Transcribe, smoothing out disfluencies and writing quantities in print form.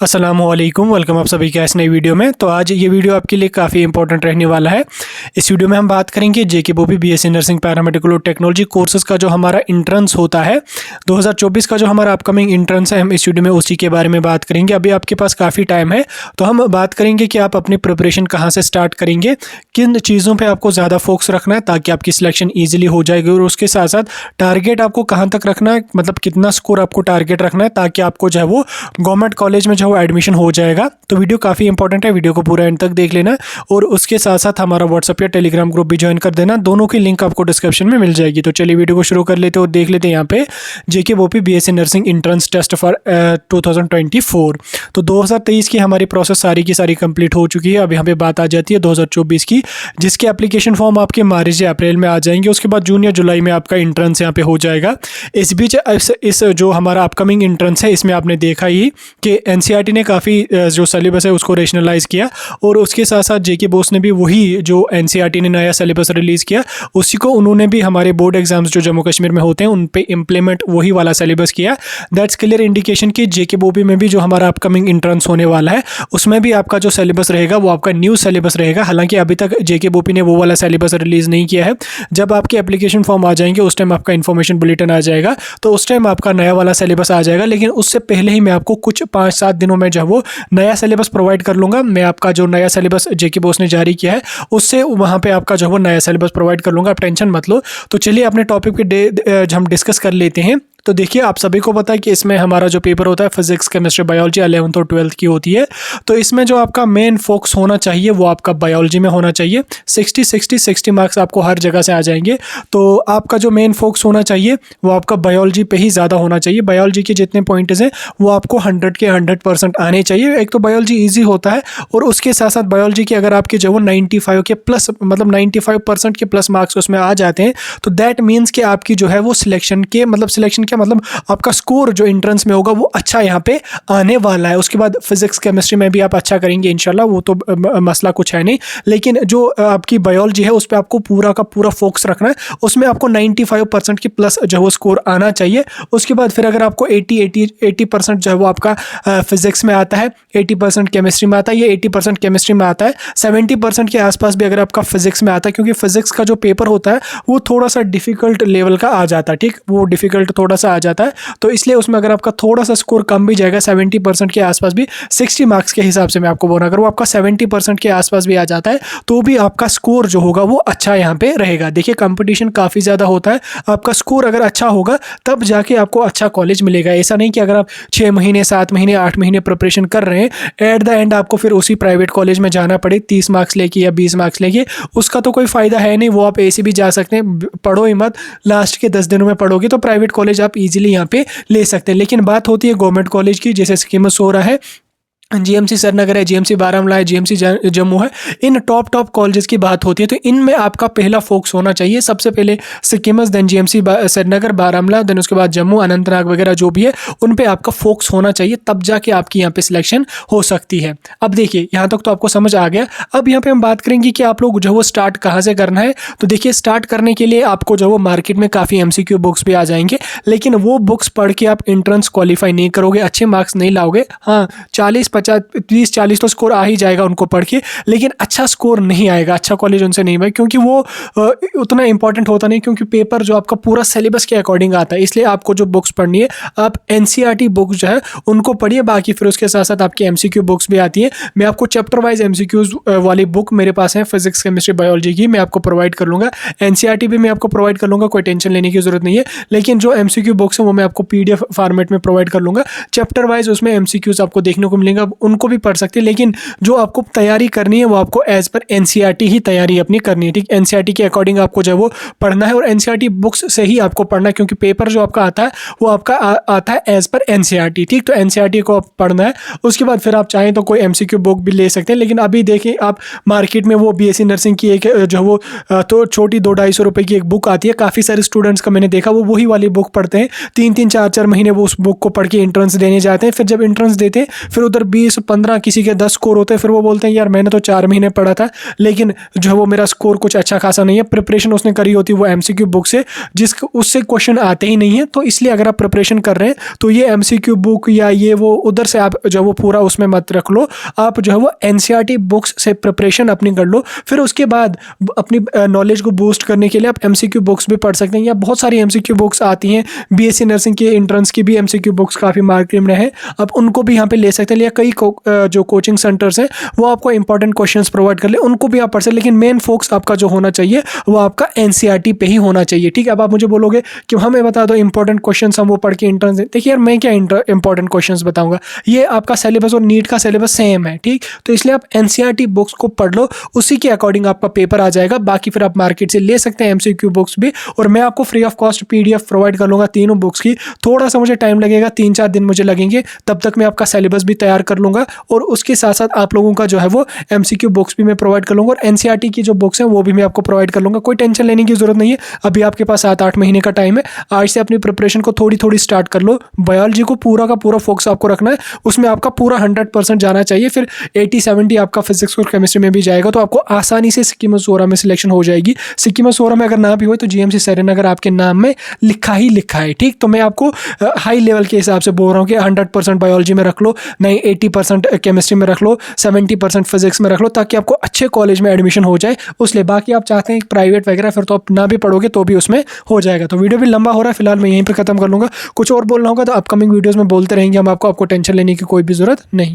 अस्सलामुअलैकुम, वेलकम आप सभी का इस नई वीडियो में। तो आज ये वीडियो आपके लिए काफ़ी इंपॉर्टेंट रहने वाला है। इस वीडियो में हम बात करेंगे जेके बोपी बीएससी नर्सिंग पैरामेडिकल और टेक्नोलॉजी कोर्सेज का जो हमारा इंट्रेंस होता है 2024 का जो हमारा अपकमिंग इंट्रेंस है, हम इस वीडियो में उसी के बारे में बात करेंगे। अभी आपके पास काफ़ी टाइम है, तो हम बात करेंगे कि आप अपनी प्रिपरेशन कहाँ से स्टार्ट करेंगे, किन चीज़ों पर आपको ज़्यादा फोकस रखना है ताकि आपकी सिलेक्शन ईजिली हो जाएगी, और उसके साथ साथ टारगेट आपको कहाँ तक रखना है, मतलब कितना स्कोर आपको टारगेट रखना है ताकि आपको जो है वो गवर्नमेंट कॉलेज में वो एडमिशन हो जाएगा। तो वीडियो काफ़ी इंपॉर्टेंट है, वीडियो को पूरा एंड तक देख लेना, और उसके साथ साथ हमारा व्हाट्सअप या टेलीग्राम ग्रुप भी ज्वाइन कर देना। दोनों की लिंक आपको डिस्क्रिप्शन में मिल जाएगी। तो चलिए वीडियो को शुरू कर लेते हैं और देख लेते हैं यहाँ पे JK BOPEE BSc nursing entrance test for 2024। तो 2023 की हमारी प्रोसेस सारी की सारी कंप्लीट हो चुकी है। अब यहाँ पे बात आ जाती है 2024 की, जिसके एप्लीकेशन फॉर्म आपके मार्च या अप्रैल में आ जाएंगे। उसके बाद जून या जुलाई में आपका इंट्रेंस यहाँ पे हो जाएगा। इस बीच इस जो हमारा अपकमिंग इंट्रेंस है, इसमें आपने देखा ही कि एनसीईआरटी ने काफ़ी जो सिलेबस है उसको रेशनलाइज किया, और उसके साथ साथ जेके बोस ने भी वही जो एनसीईआरटी ने नया सिलेबस रिलीज़ किया उसी को उन्होंने भी हमारे बोर्ड एग्जाम्स जो जम्मू कश्मीर में होते हैं उन पे इम्प्लीमेंट वही वाला सिलेबस किया। दैट्स क्लियर इंडिकेशन कि जेके बोपी में भी जो हमारा अपकमिंग इंट्रेंस होने वाला है उसमें भी आपका जो सिलेबस रहेगा वो आपका न्यू सिलेबस रहेगा। हालांकि अभी तक जेके बोपी ने वो वाला सिलेबस रिलीज़ नहीं किया है। जब आपके एप्लीकेशन फॉर्म आ जाएंगे उस टाइम आपका इन्फॉर्मेशन बुलेटिन आ जाएगा, तो उस टाइम आपका नया वाला सिलेबस आ जाएगा। लेकिन उससे पहले ही मैं आपको कुछ 5-7 दिनों में जो वो नया सिलेबस प्रोवाइड कर लूँगा। मैं आपका जो नया सिलेबस जेके बोस ने जारी किया है उससे वहाँ पे आपका जो वो नया सिलेबस प्रोवाइड कर लूँगा, आप टेंशन मत लो। तो चलिए अपने टॉपिक पे हम डिस्कस कर लेते हैं। तो देखिए, आप सभी को पता है कि इसमें हमारा जो पेपर होता है फिजिक्स केमिस्ट्री बायोलॉजी 11th और 12th की होती है। तो इसमें जो आपका मेन फोकस होना चाहिए वो आपका बायोलॉजी में होना चाहिए। 60 मार्क्स आपको हर जगह से आ जाएंगे। तो आपका जो मेन फोकस होना चाहिए वो आपका बायोलॉजी पे ही ज़्यादा होना चाहिए। बायोलॉजी के जितने पॉइंट्स हैं वो आपको 100 के 100% आने चाहिए। एक तो बायोलॉजी ईजी होता है, और उसके साथ साथ बायोलॉजी के अगर आपके जो वो 95 के प्लस, मतलब 95% के प्लस मार्क्स उसमें आ जाते हैं, तो दैट मीन्स कि आपकी जो है वो सिलेक्शन के मतलब आपका स्कोर जो एंट्रेंस में होगा वो अच्छा यहाँ पे आने वाला है। उसके बाद फिजिक्स केमिस्ट्री में भी आप अच्छा करेंगे इंशाल्लाह, वो तो मसला कुछ है नहीं। लेकिन जो आपकी बायोलॉजी है उस पर आपको पूरा का पूरा फोकस रखना है। उसमें आपको 95% की प्लस जो वो स्कोर आना चाहिए। उसके बाद फिर अगर आपको 80% जो है वो आपका फिजिक्स में आता है, 80% केमिस्ट्री में आता है, ये 80% केमिस्ट्री में आता है, 70% के आसपास भी अगर आपका फिजिक्स में आता है, क्योंकि फिजिक्स का जो पेपर होता है वो थोड़ा सा डिफिकल्ट लेवल का आ जाता है। ठीक, वो डिफिकल्ट थोड़ा सा आ जाता है, तो इसलिए उसमें अगर आपका थोड़ा सा स्कोर कम भी जाएगा, 70% के आसपास भी, 60 मार्क्स के हिसाब से मैं आपको बोल रहा, अगर वो आपका 70% के आसपास भी आ जाता है तो भी आपका स्कोर जो होगा वो अच्छा यहाँ पे रहेगा। देखिए, कंपटीशन काफ़ी ज़्यादा होता है। आपका स्कोर अगर अच्छा होगा तब जाके आपको अच्छा कॉलेज मिलेगा। ऐसा नहीं कि अगर आप 6 महीने 7 महीने 8 महीने प्रिपरेशन कर रहे हैं, एट द एंड आपको फिर उसी प्राइवेट कॉलेज में जाना पड़े 30 मार्क्स लेके या 20 मार्क्स लेके, उसका तो कोई फ़ायदा है नहीं। वो आप ऐसे भी जा सकते हैं, पढ़ो ही मत, लास्ट के 10 दिनों में पढ़ोगे तो प्राइवेट कॉलेज आप इजीली यहाँ पे ले सकते हैं। लेकिन बात होती है गवर्नमेंट कॉलेज की, जैसे स्कीम्स हो रहा है, जीएमसी श्रीनगर है, जीएमसी बारामूला है, जीएमसी जम्मू है, इन टॉप कॉलेजेस की बात होती है। तो इनमें आपका पहला फोकस होना चाहिए। सबसे पहले SKIMS, then GMC Srinagar, Baramulla, then उसके बाद जम्मू, अनंतनाग वगैरह जो भी है उन पे आपका फोकस होना चाहिए, तब जाके आपकी यहाँ पे सिलेक्शन हो सकती है। अब देखिए, यहाँ तक तो आपको समझ आ गया। अब यहाँ पे हम बात करेंगे कि आप लोग जो वो स्टार्ट कहाँ से करना है। तो देखिए, स्टार्ट करने के लिए आपको जो वो मार्केट में काफ़ी MCQ बुक्स भी आ जाएंगे, लेकिन वो बुक्स पढ़ के आप एंट्रेंस क्वालिफाई नहीं करोगे, अच्छे मार्क्स नहीं लाओगे। हाँ, 30-40 तो स्कोर आ ही जाएगा उनको पढ़ के, लेकिन अच्छा स्कोर नहीं आएगा, अच्छा कॉलेज उनसे नहीं भाई, क्योंकि वो उतना इंपॉर्टेंट होता नहीं, क्योंकि पेपर जो आपका पूरा सिलेबस के अकॉर्डिंग आता है। इसलिए आपको जो बुक्स पढ़नी है, आप एनसीईआरटी बुक्स जो है उनको पढ़िए। बाकी फिर उसके साथ साथ आपकी MCQ बुक्स भी आती है। मैं आपको चैप्टर वाइज MCQs वाली बुक मेरे पास है फिजिक्स केमिस्ट्री बायोलॉजी की, मैं आपको प्रोवाइड कर लूँगा। एनसीईआरटी भी मैं आपको प्रोवाइड कर लूँगा, कोई टेंशन लेने की जरूरत नहीं है। लेकिन जो MCQ बुक्स है वो मैं आपको PDF फॉर्मेट में प्रोवाइड कर लूँगा। चैप्टर वाइज उसमें MCQs आपको देखने को मिलेंगे, उनको भी पढ़ सकते हैं। लेकिन जो आपको तैयारी करनी है वो आपको एज पर एनसीईआरटी ही तैयारी अपनी करनी है। ठीक, एनसीईआरटी के अकॉर्डिंग आपको जो है वो पढ़ना है, और एनसीईआरटी बुक्स से ही आपको पढ़ना है, क्योंकि पेपर जो आपका आता है वो आपका आता है एज पर एनसीईआरटी। ठीक, तो एनसीईआरटी को आप पढ़ना है। उसके बाद फिर आप चाहें तो कोई MCQ बुक भी ले सकते हैं। लेकिन अभी देखें आप मार्केट में वो BSc नर्सिंग की एक जो वो तो छोटी 200-250 रुपये की एक बुक आती है। काफ़ी सारे स्टूडेंट्स का मैंने देखा वो वही वाली बुक पढ़ते हैं, 3-3 4-4 महीने वो उस बुक को पढ़ के एंट्रेंस देने जाते हैं। फिर जब एंट्रेंस देते हैं फिर उधर 20, 15, किसी के 10 स्कोर होते हैं, फिर वो बोलते हैं यार मैंने तो 4 महीने पढ़ा था लेकिन जो है वो मेरा स्कोर कुछ अच्छा खासा नहीं है। प्रिपरेशन उसने करी होती है वो एमसीक्यू बुक से, उससे क्वेश्चन आते ही नहीं है। तो इसलिए अगर आप प्रिपरेशन कर रहे हैं तो ये एमसीक्यू बुक या ये वो उधर से आप जो है वो पूरा उसमें मत रख लो। आप जो है वो एनसीईआरटी बुक्स से प्रिपरेशन अपनी कर लो। फिर उसके बाद अपनी नॉलेज को बूस्ट करने के लिए आप एमसीक्यू बुक्स भी पढ़ सकते हैं, या बहुत सारी एमसीक्यू बुक्स आती हैं। बीएससी नर्सिंग के एंट्रेंस की भी एमसीक्यू बुक्स काफ़ी मार्केट में है, आप उनको भी यहाँ पे ले सकते हैं। या कई जो कोचिंग सेंटर्स हैं वो आपको इंपॉर्टेंट क्वेश्चंस प्रोवाइड कर ले, उनको भी आप पढ़ सकते हैं। लेकिन मेन फोकस आपका जो होना चाहिए वो आपका एनसीईआरटी पे ही होना चाहिए, ठीक है। अब आप मुझे बोलोगे कि हमें बता दो इंपॉर्टेंट क्वेश्चंस, हम वो पढ़ के एंट्रेंस दें। देखिए यार मैं क्या इंपॉर्टेंट क्वेश्चंस बताऊंगा, ये आपका सिलेबस और नीट का सिलेबस सेम है, ठीक। तो इसलिए आप एनसीईआरटी बुक्स को पढ़ लो, उसी के अकॉर्डिंग आपका पेपर आ जाएगा। बाकी फिर आप मार्केट से ले सकते हैं एमसीक्यू बुक्स भी, और मैं आपको free of cost PDF provide कर लूँगा तीनों बुक्स की। थोड़ा सा मुझे टाइम लगेगा, 3-4 दिन मुझे लगेंगे, तब तक मैं आपका सिलेबस भी तैयार कर लूँगा और उसके साथ साथ आप लोगों का जो है वो एमसीक्यू बुक्स भी मैं प्रोवाइड कर लूँगा, और एनसीईआरटी की जो बुक्स हैं वो भी मैं आपको प्रोवाइड कर लूँगा। कोई टेंशन लेने की जरूरत नहीं है, अभी आपके पास 7-8 महीने का टाइम है। आज से अपनी प्रिपरेशन को थोड़ी थोड़ी स्टार्ट कर लो। बायोलॉजी को पूरा का पूरा फोकस आपको रखना है, उसमें आपका पूरा 100% जाना चाहिए। फिर 80-70 आपका फिजिक्स और केमिस्ट्री में भी जाएगा, तो आपको आसानी से सिक्किम और सोरा में सिलेक्शन हो जाएगी। सिक्किम और सोरा में अगर ना भी हो तो जीएमसी श्रीनगर आपके नाम में लिखा ही लिखा है, ठीक। तो मैं आपको हाई लेवल के हिसाब से बोल रहा हूँ कि 100% बायोलॉजी में रख लो, नहीं 80% केमिस्ट्री में रख लो, 70% फिजिक्स में रख लो, ताकि आपको अच्छे कॉलेज में एडमिशन हो जाए। उसलिए बाकी आप चाहते हैं प्राइवेट वगैरह, फिर तो आप ना भी पढ़ोगे तो भी उसमें हो जाएगा। तो वीडियो भी लंबा हो रहा है, फिलहाल मैं यहीं पर खत्म कर लूँगा। कुछ और बोलना होगा तो अपकमिंग वीडियोज़ में बोलते रहेंगे हम, आपको टेंशन लेने की कोई भी ज़रूरत नहीं।